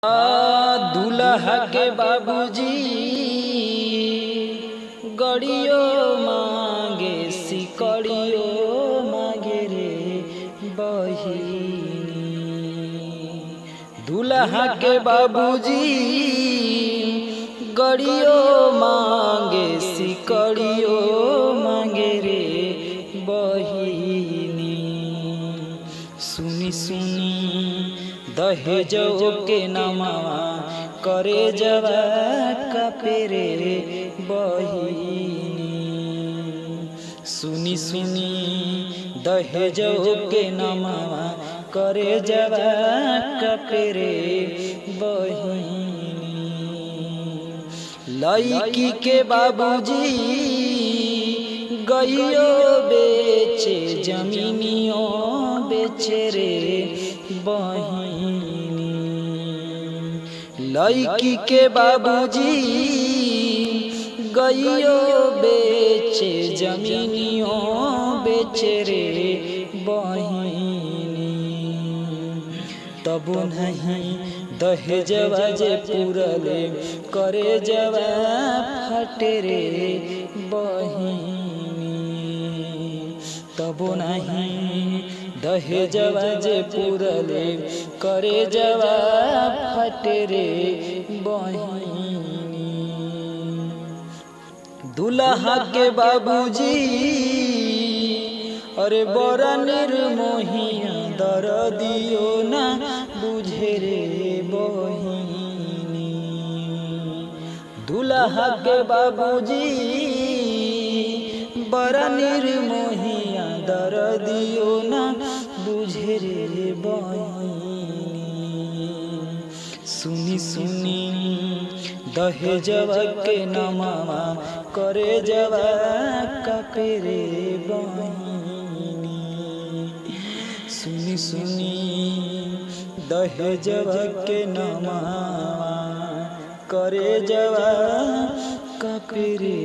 दूल्हा के बाबूजी गड़ियो मांगे सिकड़ियो मांगे रे बहिनी। दूल्हा के बाबूजी गड़ियो मांगे सिकड़ियो मांगे रे बहिनी। सुनी सुनी दहेजो के नमवा करे जवा कपेरे बहिनी। सुनी सुनी दहेजो के नमवा करे जवा कपेरे बहिनी। लड़की के बाबूजी गइयो बेचे जमीनियों बेचे रे बहिनी। लड़की के बाबूजी गइयो बेचे जमीनियों बेचे रे बहिनी। तबो नहीं दहेजवा जे पूरले करे जवा फटे रे बहिनी। तबो नहीं दहेजवा जे पूरले करे जवा फटे रे बहिनी। दूल्हा के बाबूजी अरे बड़ा निर्मोहिया दर्दियो ना बुझे रे बहिनी। दूल्हा के बाबूजी बड़ा निर्मोहिया दर्दियो ना बुझे रे बहिनी। सुनी सुनी दहेजवा के नमवा करे जवा कपेरे बहिनी। सुनी सुनी दहेजवा के नमवा करे जवा कपेरे